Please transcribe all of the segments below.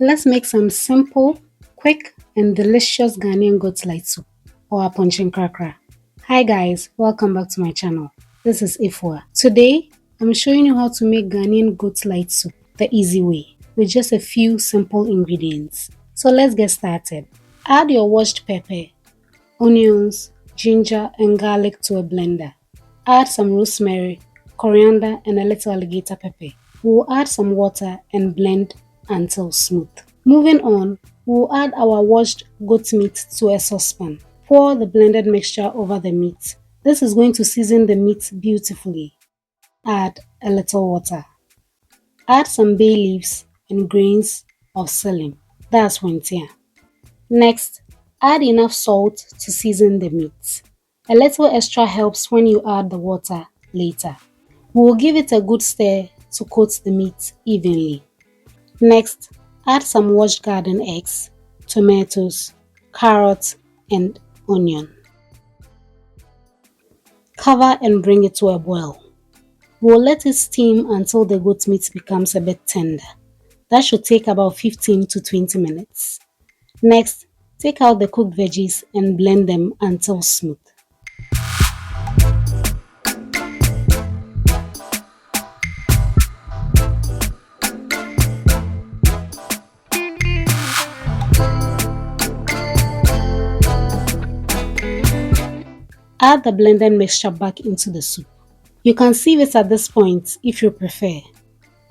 Let's make some simple, quick, and delicious Ghanaian goat light soup or Aponkye Nkrakra. Hi guys, welcome back to my channel. This is Efua. Today, I'm showing you how to make Ghanaian goat light soup the easy way with just a few simple ingredients. So let's get started. Add your washed pepper, onions, ginger, and garlic to a blender. Add some rosemary, coriander, and a little alligator pepper. We'll add some water and blend until smooth. Moving on, we'll add our washed goat meat to a saucepan. Pour the blended mixture over the meat. This is going to season the meat beautifully. Add a little water. Add some bay leaves and grains of celery. That's wentia. Next, add enough salt to season the meat. A little extra helps when you add the water later. We will give it a good stir to coat the meat evenly. Next, add some washed garden eggs, tomatoes, carrots, and onion. Cover and bring it to a boil. We'll let it steam until the goat meat becomes a bit tender. That should take about 15 to 20 minutes. Next, take out the cooked veggies and blend them until smooth. Add the blended mixture back into the soup. You can sieve it at this point if you prefer.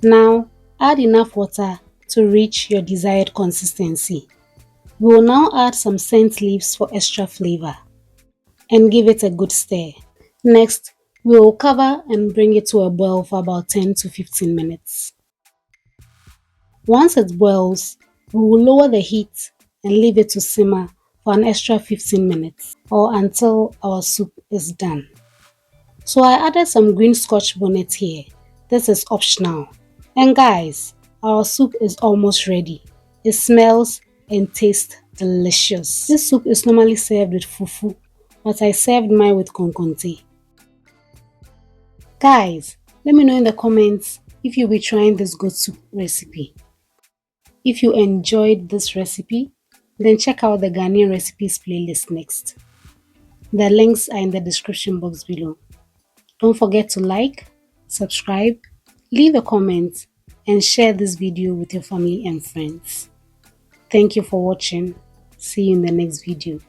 Now, add enough water to reach your desired consistency. We will now add some scent leaves for extra flavor and give it a good stir. Next, we will cover and bring it to a boil for about 10 to 15 minutes. Once it boils, we will lower the heat and leave it to simmer for an extra 15 minutes or until our soup is done. So I added some green scotch bonnet here. This is optional. And guys, our soup is almost ready. It smells and tastes delicious. This soup is normally served with fufu, but I served mine with konkonte. Guys, let me know in the comments if you'll be trying this goat soup recipe. If you enjoyed this recipe, then check out the Ghanaian recipes playlist next. The links are in the description box below. Don't forget to like, subscribe, leave a comment, and share this video with your family and friends. Thank you for watching. See you in the next video.